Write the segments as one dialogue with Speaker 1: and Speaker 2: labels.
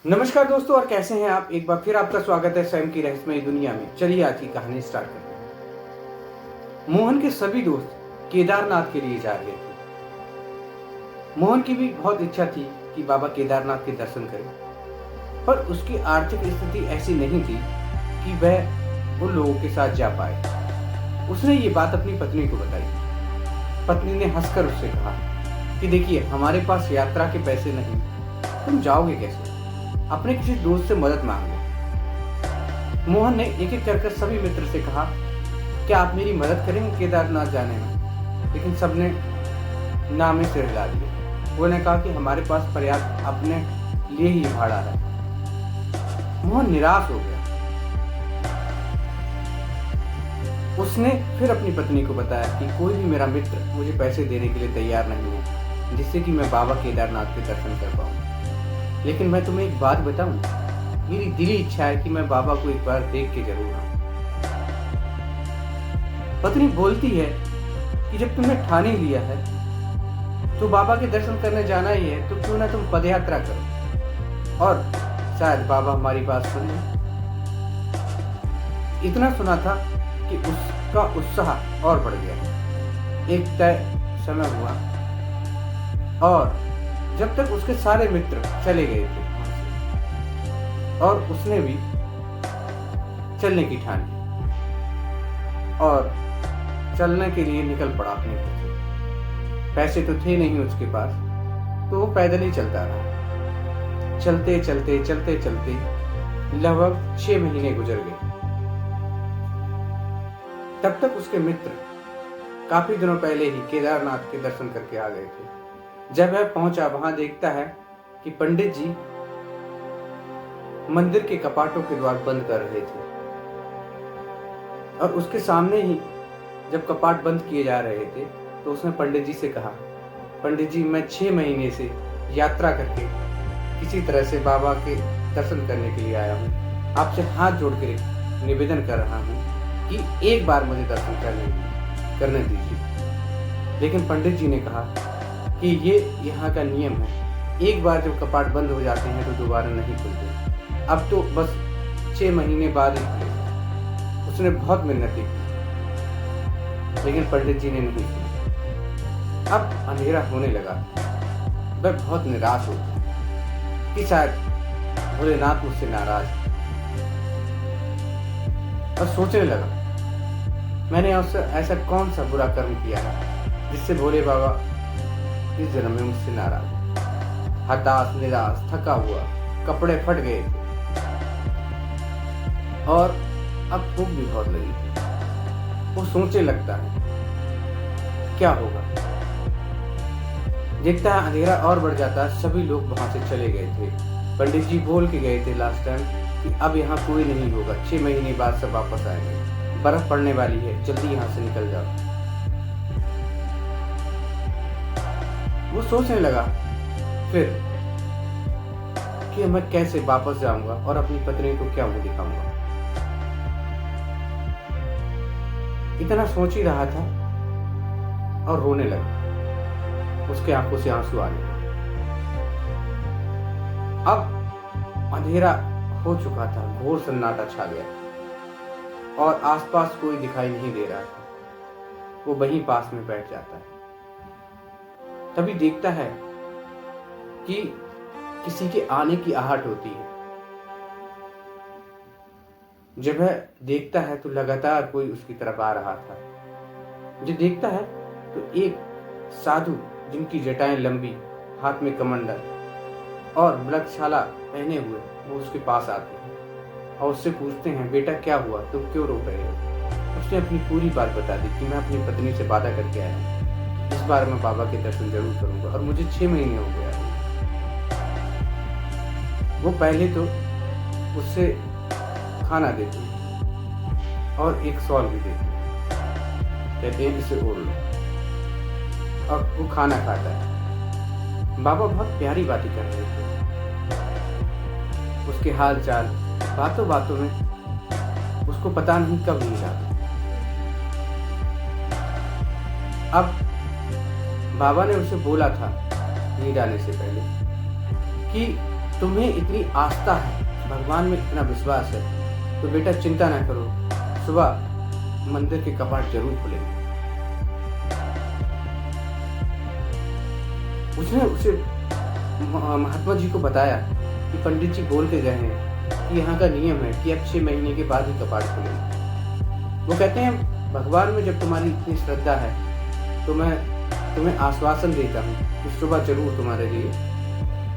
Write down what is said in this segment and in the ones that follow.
Speaker 1: नमस्कार दोस्तों, और कैसे हैं आप। एक बार फिर आपका स्वागत है स्वयं की रहस्यमयी दुनिया में। चलिए आज की कहानी स्टार्ट करते हैं। मोहन के सभी दोस्त केदारनाथ के लिए जा रहे थे। मोहन की भी बहुत इच्छा थी कि बाबा केदारनाथ के दर्शन करें, पर उसकी आर्थिक स्थिति ऐसी नहीं थी कि वह उन लोगों के साथ जा पाए। उसने ये बात अपनी पत्नी को बताई। पत्नी ने हंसकर उससे कहा कि देखिए, हमारे पास यात्रा के पैसे नहीं, तुम जाओगे कैसे? अपने किसी दोस्त से मदद मांग लो। मोहन ने एक एक कर सभी मित्र से कहा, क्या आप मेरी मदद करेंगे केदारनाथ जाने में? लेकिन सबने ना में सिर हिला दिया। उन्होंने कहा कि हमारे पास पर्याप्त अपने लिए ही भाड़ा है। मोहन निराश हो गया। उसने फिर अपनी पत्नी को बताया कि कोई भी मेरा मित्र मुझे पैसे देने के लिए तैयार नहीं है, जिससे कि मैं बाबा केदारनाथ के दर्शन कर पाऊं। लेकिन मैं तुम्हें एक बात बताऊं, मेरी दिली इच्छा है कि मैं बाबा को एक बार देख के जरूर आऊं। पत्नी बोलती है कि जब तुमने ठान ही लिया है तो बाबा के दर्शन करने जाना ही है, तो क्यों ना तुम पदयात्रा करो और शायद बाबा हमारी बात सुन लें। इतना सुना था कि उसका उत्साह और बढ़ गया। एक तय समय हुआ और जब तक उसके सारे मित्र चले गए थे और उसने भी चलने की ठानी और चलने के लिए निकल पड़ा अपने घर से। पैसे तो थे नहीं उसके पास, तो वो पैदल ही चलता रहा। चलते चलते चलते चलते लगभग 6 महीने गुजर गए। तब तक उसके मित्र काफी दिनों पहले ही केदारनाथ के दर्शन करके आ गए थे। जब वह पहुंचा, वहां देखता है कि पंडित जी मंदिर के कपाटों के द्वार बंद कर रहे थे और उसके सामने ही जब कपाट बंद किए जा रहे थे तो उसने पंडित जी से कहा, पंडित जी, मैं 6 महीने से यात्रा करके किसी तरह से बाबा के दर्शन करने के लिए आया हूँ। आपसे हाथ जोड़ के निवेदन कर रहा हूँ कि एक बार मुझे दर्शन करने दीजिए। लेकिन पंडित जी ने कहा कि ये यहाँ का नियम है, एक बार जब कपाट बंद हो जाते हैं तो दोबारा नहीं खुलते। अब तो बस 6 महीने बाद ही खुले। उसने बहुत मिन्नतें की, लेकिन पंडित जी ने नहीं सुनी। अब अंधेरा होने लगा। वह बहुत निराश हो गया कि शायद भोलेनाथ मुझसे नाराज है और सोचने लगा, मैंने उससे ऐसा कौन सा बुरा कर्म किया है जिससे भोले बाबा इस जन्म में मुझसे नाराज है। हताश, निराश, थका हुआ, कपड़े फट गए थे और अब भूख भी बहुत लगी थी। वो सोचने लगता है क्या होगा। देखता है अंधेरा और बढ़ जाता है। सभी लोग वहां से चले गए थे। पंडित जी बोल के गए थे लास्ट टाइम कि अब यहाँ कोई नहीं होगा, 6 महीने बाद सब वापस आएंगे। बर्फ पड़ने वाली है, जल्दी यहाँ से निकल जाओ। वो सोचने लगा फिर कि मैं कैसे वापस जाऊंगा और अपनी पत्नी को क्या मुंह दिखाऊंगा। इतना सोच ही रहा था और रोने लगा। उसके आंखों से आंसू आने लगे। अब अंधेरा हो चुका था, घोर सन्नाटा छा गया और आसपास कोई दिखाई नहीं दे रहा था। वो वहीं पास में बैठ जाता है। तभी देखता है कि किसी के आने की आहट होती है। जब वह देखता है तो लगातार कोई उसकी तरफ आ रहा था। जब देखता है तो एक साधु, जिनकी जटाएं लंबी, हाथ में कमंडल और मृगशाला पहने हुए, वो उसके पास आते हैं और उससे पूछते हैं, बेटा क्या हुआ, तुम क्यों रो रहे हो? उसने अपनी पूरी बात बता दी कि मैं अपनी पत्नी से वादा करके आया हूँ, इस बार मैं बाबा के दर्शन जरूर करूंगा और मुझे 6 महीने हो गया है। वो पहले तो उससे खाना देती और एक शॉल भी देती, कहते हैं इसे ओढ़ लो, और वो खाना खाता है। बाबा बहुत प्यारी बातें कर रहे थे। उसके हाल चाल बातों बातों में उसको पता नहीं कब नींद आती। अब बाबा ने उसे बोला था नींद आने से पहले कि तुम्हें इतनी आस्था है, भगवान में इतना विश्वास है, तो बेटा चिंता ना करो, सुबह मंदिर के कपाट जरूर खुलेंगे। उसने उसे महात्मा जी को बताया कि पंडित जी बोल के गए हैं कि यहाँ का नियम है कि अब 6 महीने के बाद ही कपाट खुलेंगे। वो कहते हैं भगवान में जब तुम्हारी इतनी श्रद्धा है तो मैं तुम्हें आश्वासन देता हूँ कि सुबह जरूर तुम्हारे लिए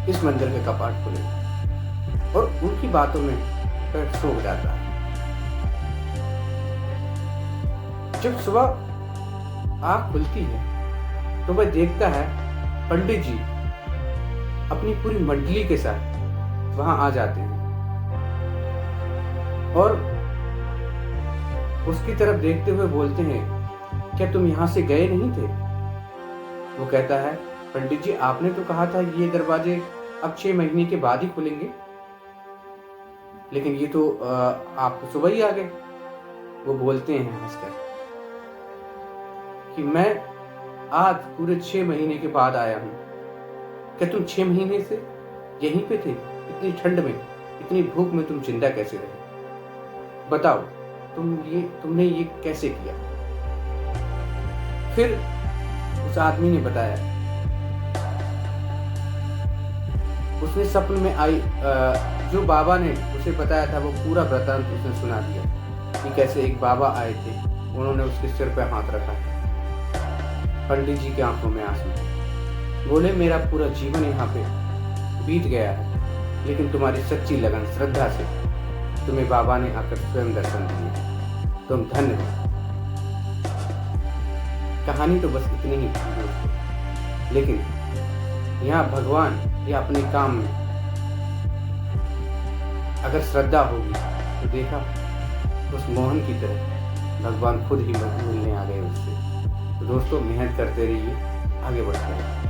Speaker 1: इस मंदिर के कपाट खुलेंगे। और उनकी बातों में पैर सूख जाता है। जब सुबह आँख खुलती है तो वह देखता है पंडित जी अपनी पूरी मंडली के साथ वहां आ जाते हैं और उसकी तरफ देखते हुए बोलते हैं, क्या तुम यहां से गए नहीं थे? वो कहता है, पंडित जी आपने तो कहा था ये दरवाजे अब 6 महीने के बाद ही खुलेंगे, लेकिन ये तो आप सुबह ही आ गए। वो बोलते हैं हंसकर कि मैं आज पूरे 6 महीने के बाद आया हूं। क्या तुम 6 महीने से यहीं पे थे? इतनी ठंड में, इतनी भूख में तुम जिंदा कैसे रहे? बताओ तुमने ये कैसे किया? फिर उस आदमी ने बताया, उसने सपने में आई जो बाबा ने उसे बताया था वो पूरा वृतांत उसने सुना दिया कि कैसे एक बाबा आए थे, उन्होंने उसके सिर पर हाथ रखा। पंडित जी की आंखों में आंसू थे। बोले, मेरा पूरा जीवन यहाँ पे बीत गया है, लेकिन तुम्हारी सच्ची लगन श्रद्धा से तुम्हें बाबा ने आकर स्वयं दर्शन दिए। तुम धन्य हो। कहानी तो बस इतनी ही थी दोस्तों, लेकिन यहाँ भगवान या अपने काम में अगर श्रद्धा होगी तो देखा उस मोहन की तरह भगवान खुद ही मिलने आ गए उससे। तो दोस्तों मेहनत करते रहिए, आगे बढ़ते रहिए।